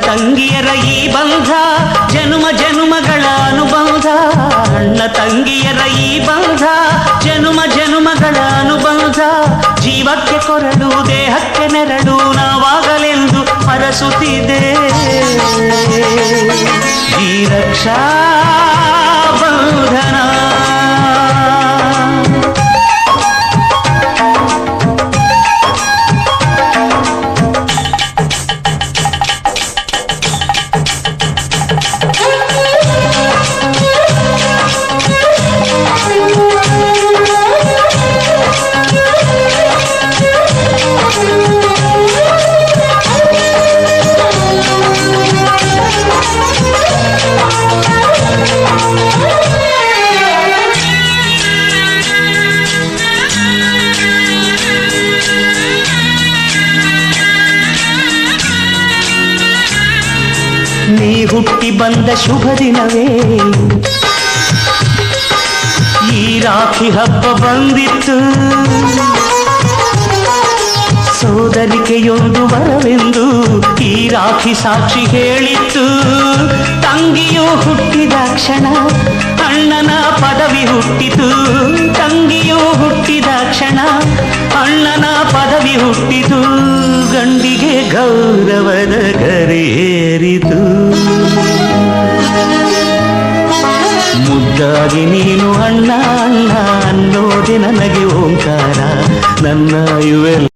ತಂಗಿಯರ ಈ ಬಂಧ ಜನುಮ ಜನುಮಗಳ ಅನುಬಂಧ. ಅಣ್ಣ ತಂಗಿಯರ ಈ ಬಂಧ ಜನುಮ ಜನುಮಗಳ ಅನುಬಂಧ. ಜೀವಕ್ಕೆ ಕೊರಡು ದೇಹಕ್ಕೆ ನೆರಳು ನಾವಾಗಲೆಂದು ಹರಸುತ್ತಿದೆ ಈ ರಕ್ಷಾ ಬಂಧನ. ನೀ ಹುಟ್ಟಿ ಬಂದ ಶುಭ ದಿನವೇ ಈ ರಾಖಿ ಹಬ್ಬ ಬಂದಿತ್ತು. ಸೋದರಿಕೆಯೊಂದು ವರವೆಂದು ಈ ರಾಖಿ ಸಾಕ್ಷಿ ಹೇಳಿತ್ತು. ತಂಗಿಯು ಹುಟ್ಟಿದ ಕ್ಷಣ ಅಣ್ಣನ ಪದವಿ ಹುಟ್ಟಿತು. ತಂಗಿಯು ಹುಟ್ಟಿದ ಕ್ಷಣ ಅಣ್ಣನ ಪದವಿ ಹುಟ್ಟಿತು. ಗಂಡಿಗೆ ಗೌರವದ ಕರೆಯೇರಿತು. ಮುದ್ದಾಗಿ ನೀನು ಅಣ್ಣ ಅಣ್ಣ ಅನ್ನೋದೆ ನನಗೆ ಓಂಕಾರ. ನನ್ನ ಯುವೆಲ್ಲ